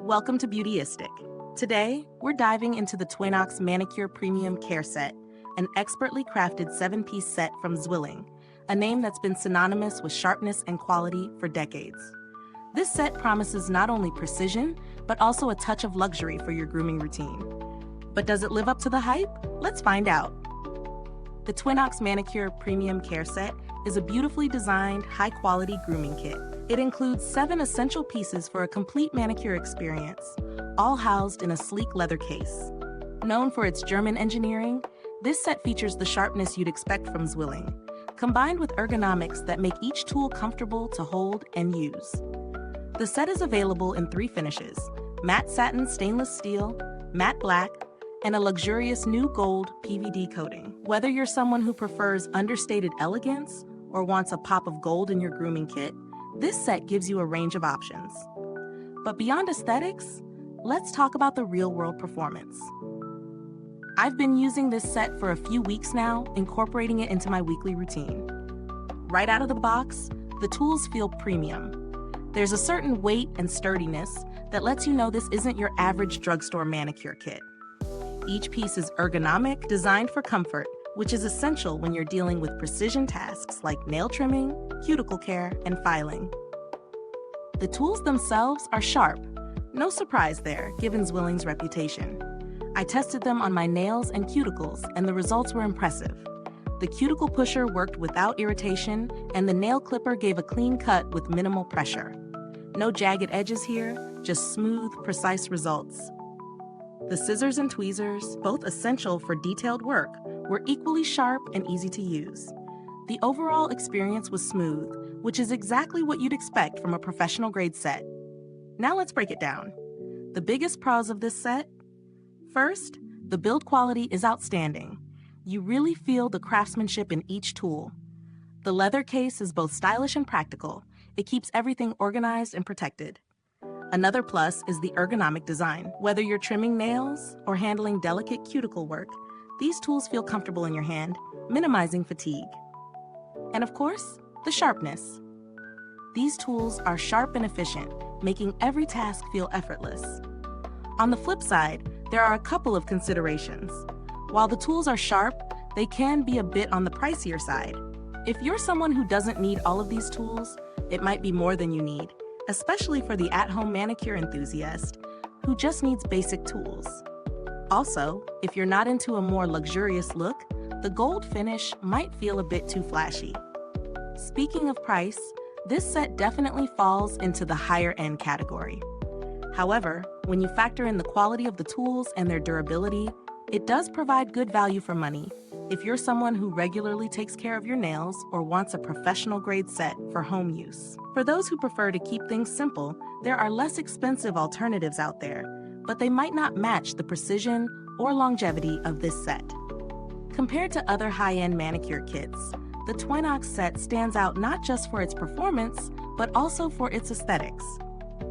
Welcome to Beautyistic. Today, we're diving into the TWINOX Manicure Premium Care Set, an expertly crafted 7-piece set from Zwilling, a name that's been synonymous with sharpness and quality for decades. This set promises not only precision, but also a touch of luxury for your grooming routine. But does it live up to the hype? Let's find out. The TWINOX Manicure Premium Care Set is a beautifully designed, high-quality grooming kit. It includes 7 essential pieces for a complete manicure experience, all housed in a sleek leather case. Known for its German engineering, this set features the sharpness you'd expect from Zwilling, combined with ergonomics that make each tool comfortable to hold and use. The set is available in 3 finishes: matte satin stainless steel, matte black, and a luxurious new gold PVD coating. Whether you're someone who prefers understated elegance or wants a pop of gold in your grooming kit, this set gives you a range of options. But beyond aesthetics, let's talk about the real-world performance. I've been using this set for a few weeks now, incorporating it into my weekly routine. Right out of the box, the tools feel premium. There's a certain weight and sturdiness that lets you know this isn't your average drugstore manicure kit. Each piece is ergonomic, designed for comfort, which is essential when you're dealing with precision tasks like nail trimming, cuticle care, and filing. The tools themselves are sharp. No surprise there, given Zwilling's reputation. I tested them on my nails and cuticles, and the results were impressive. The cuticle pusher worked without irritation, and the nail clipper gave a clean cut with minimal pressure. No jagged edges here, just smooth, precise results. The scissors and tweezers, both essential for detailed work, were equally sharp and easy to use. The overall experience was smooth, which is exactly what you'd expect from a professional-grade set. Now let's break it down. The biggest pros of this set? First, the build quality is outstanding. You really feel the craftsmanship in each tool. The leather case is both stylish and practical. It keeps everything organized and protected. Another plus is the ergonomic design. Whether you're trimming nails or handling delicate cuticle work, these tools feel comfortable in your hand, minimizing fatigue. And of course, the sharpness. These tools are sharp and efficient, making every task feel effortless. On the flip side, there are a couple of considerations. While the tools are sharp, they can be a bit on the pricier side. If you're someone who doesn't need all of these tools, it might be more than you need, especially for the at-home manicure enthusiast who just needs basic tools. Also, if you're not into a more luxurious look, the gold finish might feel a bit too flashy. Speaking of price, this set definitely falls into the higher-end category. However, when you factor in the quality of the tools and their durability, it does provide good value for money if you're someone who regularly takes care of your nails or wants a professional-grade set for home use. For those who prefer to keep things simple, there are less expensive alternatives out there, but they might not match the precision or longevity of this set. Compared to other high-end manicure kits, the TWINOX set stands out not just for its performance, but also for its aesthetics.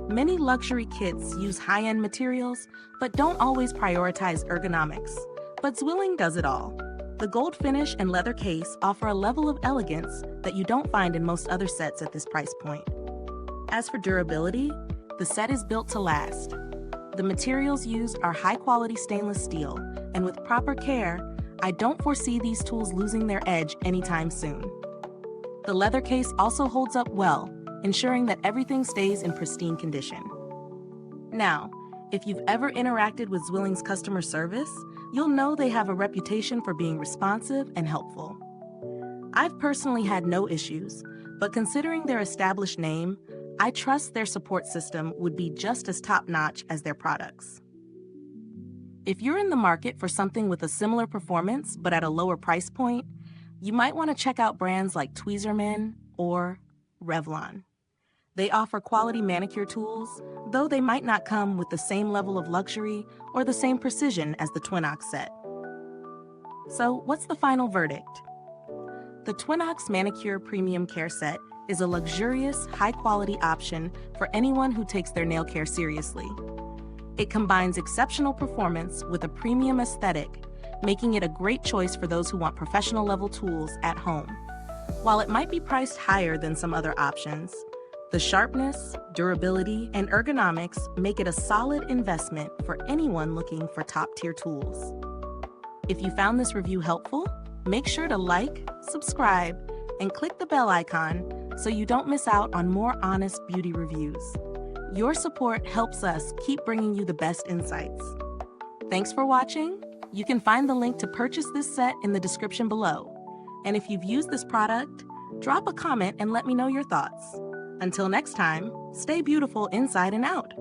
Many luxury kits use high-end materials, but don't always prioritize ergonomics. But Zwilling does it all. The gold finish and leather case offer a level of elegance that you don't find in most other sets at this price point. As for durability, the set is built to last. The materials used are high-quality stainless steel, and with proper care, I don't foresee these tools losing their edge anytime soon. The leather case also holds up well, ensuring that everything stays in pristine condition. Now, if you've ever interacted with Zwilling's customer service, you'll know they have a reputation for being responsive and helpful. I've personally had no issues, but considering their established name, I trust their support system would be just as top-notch as their products. If you're in the market for something with a similar performance but at a lower price point, you might want to check out brands like Tweezerman or Revlon. They offer quality manicure tools, though they might not come with the same level of luxury or the same precision as the TWINOX set. So, what's the final verdict? The TWINOX Manicure Premium Care Set is a luxurious, high-quality option for anyone who takes their nail care seriously. It combines exceptional performance with a premium aesthetic, making it a great choice for those who want professional-level tools at home. While it might be priced higher than some other options, The sharpness, durability, and ergonomics make it a solid investment for anyone looking for top-tier tools. If you found this review helpful, make sure to like, subscribe, and click the bell icon so you don't miss out on more honest beauty reviews. Your support helps us keep bringing you the best insights. Thanks for watching. You can find the link to purchase this set in the description below. And if you've used this product, drop a comment and let me know your thoughts. Until next time, stay beautiful inside and out.